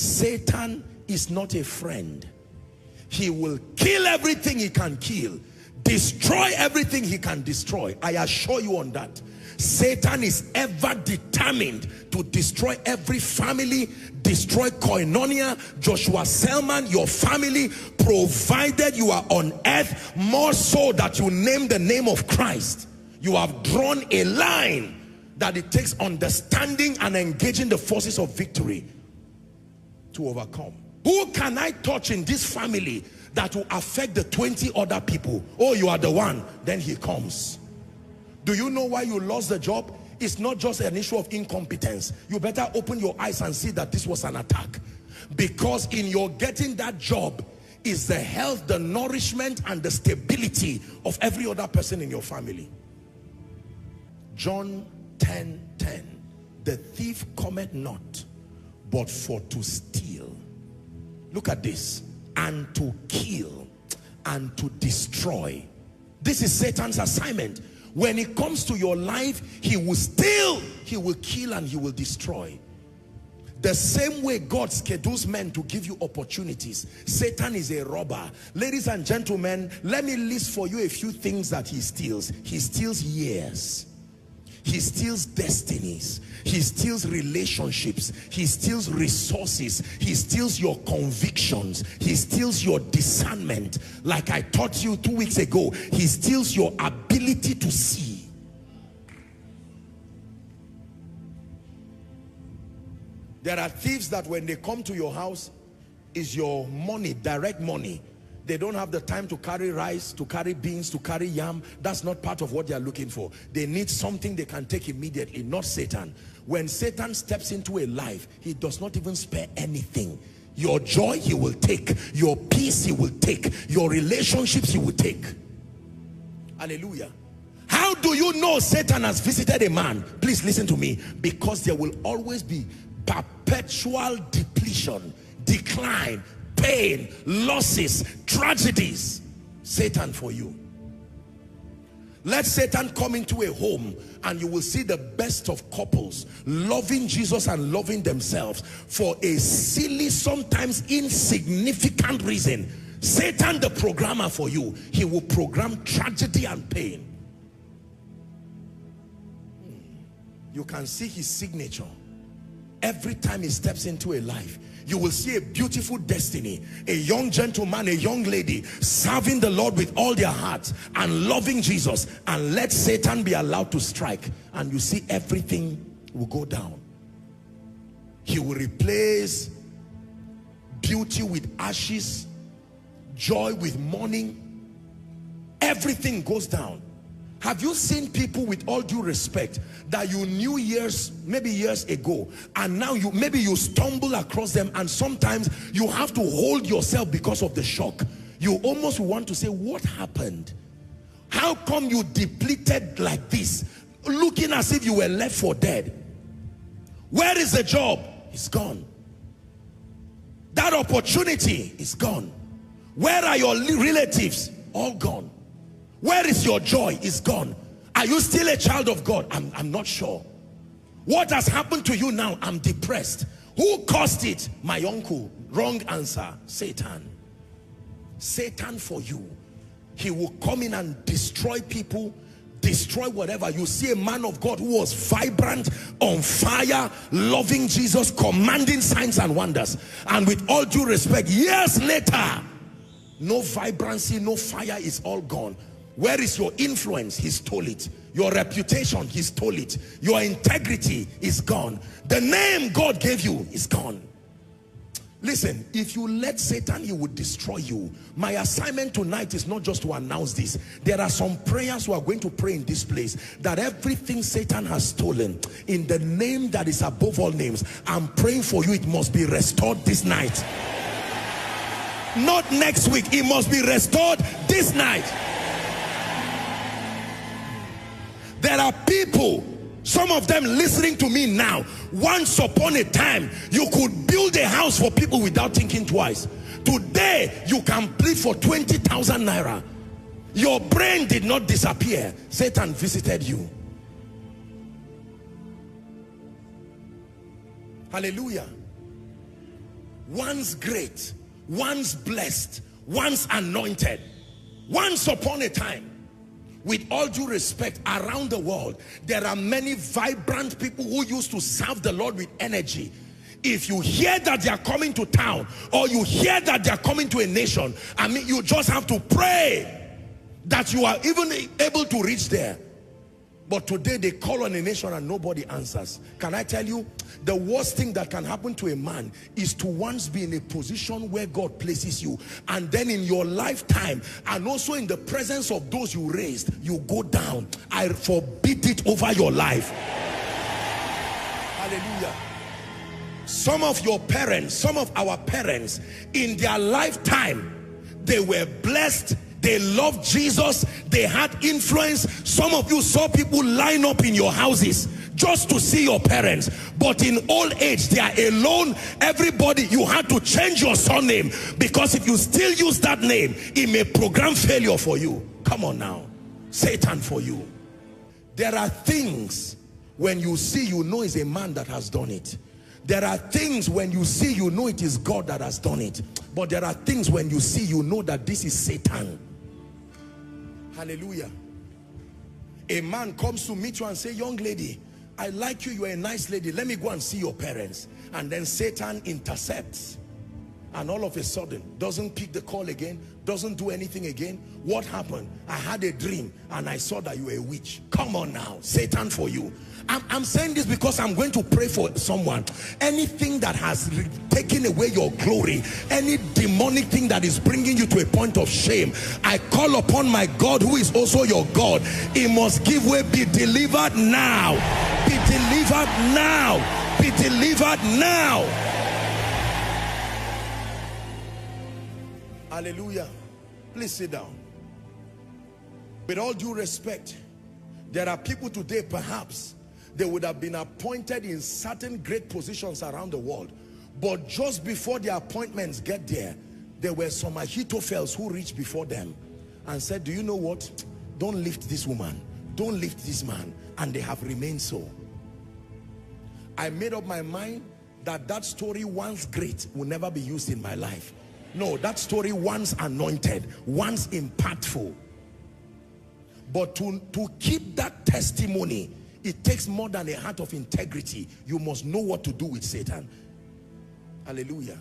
Satan is not a friend. He will kill everything he can kill, destroy everything he can destroy. I assure you on that. Satan is ever determined to destroy every family, destroy Koinonia, Joshua Selman, your family, provided you are on earth, more so that you name the name of Christ. You have drawn a line that it takes understanding and engaging the forces of victory to overcome. Who can I touch in this family that will affect the 20 other people? Oh, you are the one. Then he comes. Do you know why you lost the job? It's not just an issue of incompetence. You better open your eyes and see that this was an attack. Because in your getting that job is the health, the nourishment, and the stability of every other person in your family. John 10:10. The thief cometh not, but for to steal. Look at this. And to kill and to destroy. This is Satan's assignment. When it comes to your life, he will steal, he will kill, and he will destroy. The same way God schedules men to give you opportunities, Satan is a robber. Ladies and gentlemen, let me list for you a few things that he steals. He steals years. He steals destinies. He steals relationships. He steals resources. He steals your convictions. He steals your discernment. Like I taught you 2 weeks ago, he steals your ability to see. There are thieves that when they come to your house, is your money, direct money. They don't have the time to carry rice, to carry beans, to carry yam. That's not part of what they are looking for. They need something they can take immediately, not Satan. When Satan steps into a life, he does not even spare anything. Your joy, he will take. Your peace, he will take. Your relationships, he will take. Hallelujah. How do you know Satan has visited a man? Please listen to me. Because there will always be perpetual depletion, decline, pain, losses, tragedies. Satan for you. Let Satan come into a home and you will see the best of couples loving Jesus and loving themselves for a silly, sometimes insignificant reason. Satan, the programmer for you, he will program tragedy and pain. You can see his signature every time he steps into a life. You will see a beautiful destiny, a young gentleman, a young lady serving the Lord with all their hearts and loving Jesus, and let Satan be allowed to strike, and you see everything will go down. He will replace beauty with ashes, joy with mourning. Everything goes down. Have you seen people, with all due respect, that you knew maybe years ago, and now maybe you stumble across them, and sometimes you have to hold yourself because of the shock. You almost want to say, what happened? How come you depleted like this, looking as if you were left for dead? Where is the job? It's gone. That opportunity is gone. Where are your relatives? All gone. Where is your joy? It's gone. Are you still a child of God? I'm not sure. What has happened to you now? I'm depressed. Who caused it? My uncle. Wrong answer. Satan. Satan for you. He will come in and destroy people, destroy whatever. You see a man of God who was vibrant, on fire, loving Jesus, commanding signs and wonders, and with all due respect, years later, no vibrancy, no fire, is all gone. Where is your influence? He stole it. Your reputation, he stole it. Your integrity is gone. The name God gave you is gone. Listen, if you let Satan, he would destroy you. My assignment tonight is not just to announce this. There are some prayers we are going to pray in this place, that everything Satan has stolen, in the name that is above all names, I'm praying for you, it must be restored this night. Not next week. It must be restored this night. There are people, some of them listening to me now. Once upon a time, you could build a house for people without thinking twice. Today, you can plead for 20,000 naira. Your brain did not disappear. Satan visited you. Hallelujah. once great, once blessed, once anointed, once upon a time. With all due respect, around the world, there are many vibrant people who used to serve the Lord with energy. If you hear that they are coming to town, or you hear that they are coming to a nation, I mean, you just have to pray that you are even able to reach there. But today they call on a nation and nobody answers. Can I tell you, the worst thing that can happen to a man is to once be in a position where God places you, and then in your lifetime and also in the presence of those you raised, you go down. I forbid it over your life. Hallelujah. Some of your parents, some of our parents, in their lifetime, they were blessed. They loved Jesus. They had influence. Some of you saw people line up in your houses just to see your parents. But in old age, they are alone. Everybody, you had to change your surname, because if you still use that name, it may program failure for you. Come on now. Satan for you. There are things when you see, you know it's a man that has done it. There are things when you see, you know it is God that has done it. But there are things when you see, you know that this is Satan. Hallelujah. A man comes to meet you and say, young lady, I like you, you are a nice lady, let me go and see your parents. And then Satan intercepts, and all of a sudden doesn't pick the call again, doesn't do anything again. What happened? I had a dream and I saw that you were a witch. Come on now, Satan for you. I'm saying this because I'm going to pray for someone. Anything that has taken away your glory, any demonic thing that is bringing you to a point of shame, I call upon my God, who is also your God. He must give way. Be delivered now. Be delivered now. Be delivered now. Hallelujah. Please sit down. With all due respect, there are people today, perhaps they would have been appointed in certain great positions around the world, but just before their appointments get there were some Ahithophels who reached before them and said, do you know what? Don't lift this woman, don't lift this man, and they have remained so. I made up my mind that that story, once great, will never be used in my life. No, that story, once anointed, once impactful. But to keep that testimony, it takes more than a heart of integrity. You must know what to do with Satan. Hallelujah.